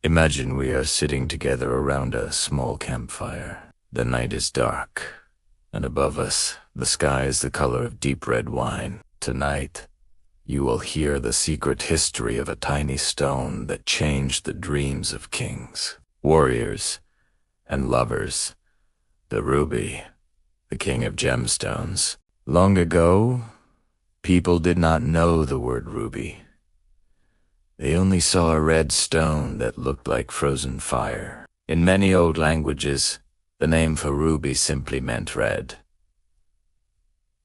Imagine we are sitting together around a small campfire. The night is dark, and above us, the sky is the color of deep red wine. Tonight, you will hear the secret history of a tiny stone that changed the dreams of kings, warriors, and lovers. The ruby, the king of gemstones. Long ago, people did not know the word ruby. They only saw a red stone that looked like frozen fire. In many old languages, the name for ruby simply meant red.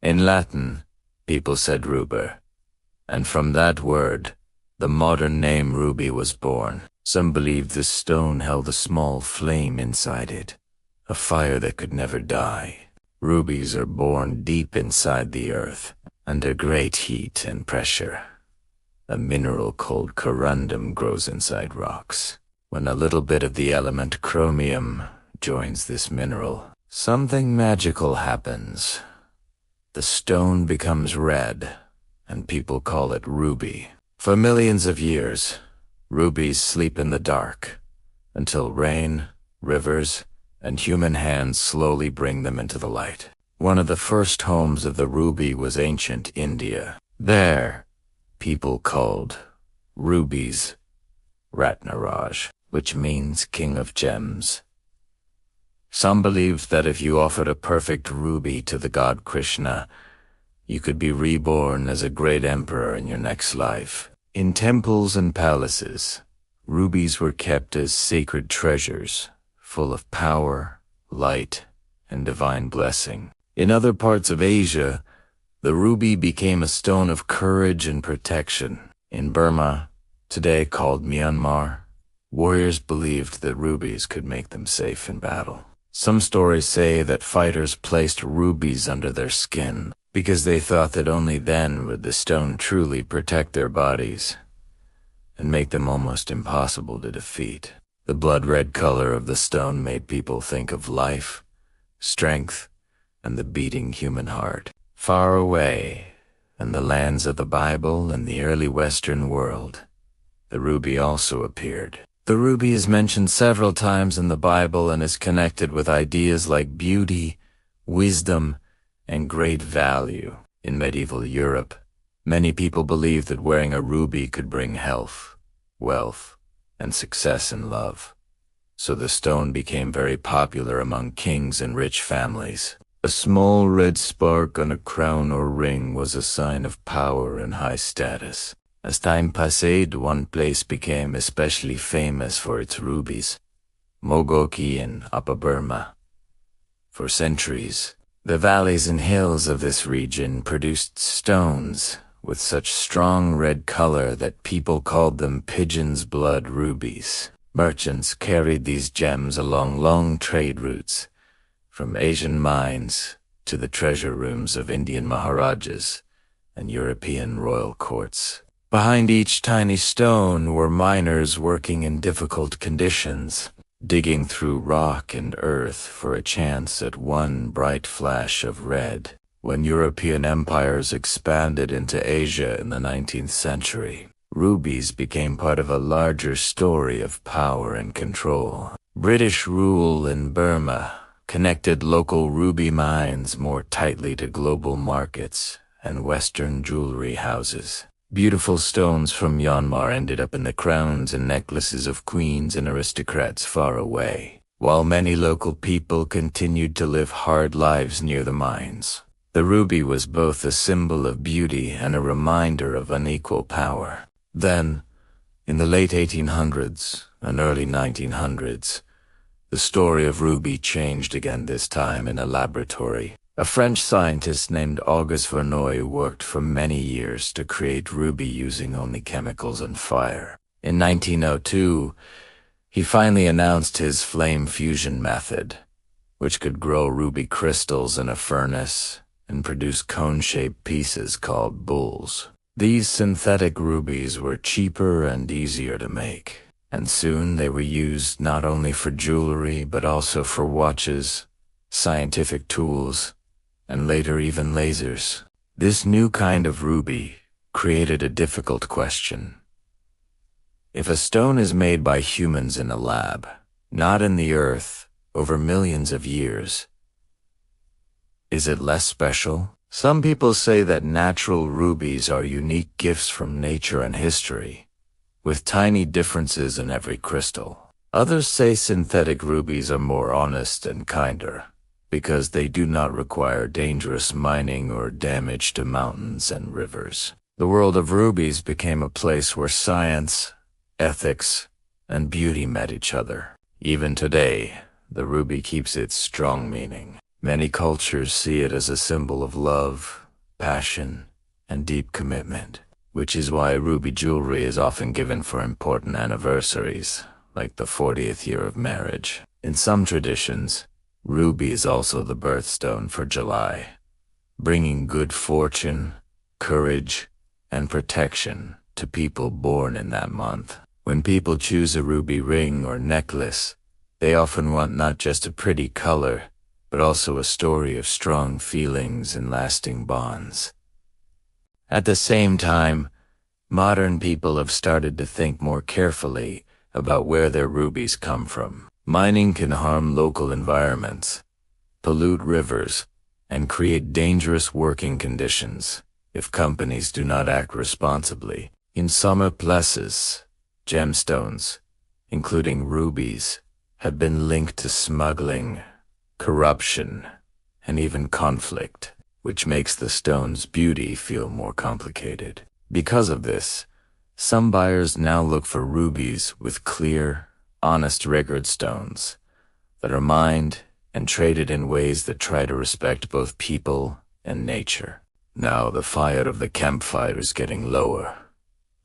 In Latin, people said ruber, and from that word, the modern name ruby was born. Some believed this stone held a small flame inside it, a fire that could never die. Rubies are born deep inside the earth, under great heat and pressure. A mineral called corundum grows inside rocks. When a little bit of the element chromium joins this mineral, something magical happens. The stone becomes red, and people call it ruby. For millions of years, rubies sleep in the dark, until rain, rivers, and human hands slowly bring them into the light. One of the first homes of the ruby was ancient India. There, people called rubies Ratnaraj, which means king of gems. Some believed that if you offered a perfect ruby to the god Krishna, you could be reborn as a great emperor in your next life. In temples and palaces, rubies were kept as sacred treasures, full of power, light, and divine blessing. In other parts of Asia, the ruby became a stone of courage and protection. In Burma, today called Myanmar, warriors believed that rubies could make them safe in battle. Some stories say that fighters placed rubies under their skin because they thought that only then would the stone truly protect their bodies and make them almost impossible to defeat. The blood-red color of the stone made people think of life, strength, and the beating human heart. Far away, in the lands of the Bible and the early Western world, the ruby also appeared. The ruby is mentioned several times in the Bible and is connected with ideas like beauty, wisdom, and great value. In medieval Europe, many people believed that wearing a ruby could bring health, wealth, and success in love. So the stone became very popular among kings and rich families. A small red spark on a crown or ring was a sign of power and high status. As time passed, one place became especially famous for its rubies, Mogoki in Upper Burma. For centuries, the valleys and hills of this region produced stones with such strong red color that people called them pigeon's blood rubies. Merchants carried these gems along long trade routes, from Asian mines to the treasure rooms of Indian maharajas and European royal courts. Behind each tiny stone were miners working in difficult conditions, digging through rock and earth for a chance at one bright flash of red. When European empires expanded into Asia in the 19th century, rubies became part of a larger story of power and control. British rule in Burma connected local ruby mines more tightly to global markets and Western jewelry houses. Beautiful stones from Myanmar ended up in the crowns and necklaces of queens and aristocrats far away, while many local people continued to live hard lives near the mines. The ruby was both a symbol of beauty and a reminder of unequal power. Then, in the late 1800s and early 1900s, the story of ruby changed again, this time in a laboratory. A French scientist named Auguste Verneuil worked for many years to create ruby using only chemicals and fire. In 1902, he finally announced his flame fusion method, which could grow ruby crystals in a furnace and produce cone-shaped pieces called bulls. These synthetic rubies were cheaper and easier to make, and soon they were used not only for jewelry but also for watches, scientific tools, and later even lasers. This new kind of ruby created a difficult question. If a stone is made by humans in a lab, not in the earth, over millions of years, is it less special? Some people say that natural rubies are unique gifts from nature and history, with tiny differences in every crystal. Others say synthetic rubies are more honest and kinder, because they do not require dangerous mining or damage to mountains and rivers. The world of rubies became a place where science, ethics, and beauty met each other. Even today, the ruby keeps its strong meaning. Many cultures see it as a symbol of love, passion, and deep commitment, which is why ruby jewelry is often given for important anniversaries, like the 40th year of marriage. In some traditions, ruby is also the birthstone for July, bringing good fortune, courage, and protection to people born in that month. When people choose a ruby ring or necklace, they often want not just a pretty color, but also a story of strong feelings and lasting bonds. At the same time, modern people have started to think more carefully about where their rubies come from. Mining can harm local environments, pollute rivers, and create dangerous working conditions if companies do not act responsibly. In some places, gemstones, including rubies, have been linked to smuggling, corruption, and even conflict, which makes the stone's beauty feel more complicated. Because of this, some buyers now look for rubies with clear, honest record stones that are mined and traded in ways that try to respect both people and nature. Now the fire of the campfire is getting lower,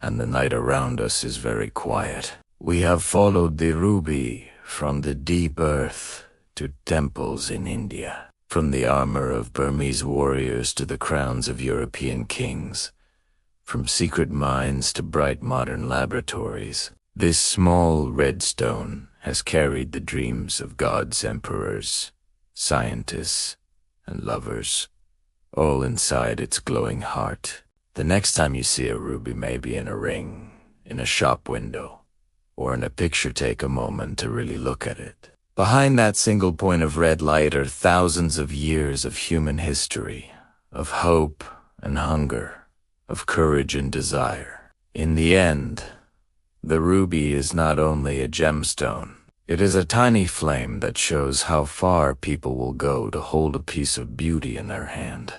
and the night around us is very quiet. We have followed the ruby from the deep earth to temples in India, from the armor of Burmese warriors to the crowns of European kings, from secret mines to bright modern laboratories. This small red stone has carried the dreams of God's emperors, scientists, and lovers, all inside its glowing heart. The next time you see a ruby, maybe in a ring, in a shop window, or in a picture, take a moment to really look at it. Behind that single point of red light are thousands of years of human history, of hope and hunger, of courage and desire. In the end, the ruby is not only a gemstone, it is a tiny flame that shows how far people will go to hold a piece of beauty in their hand.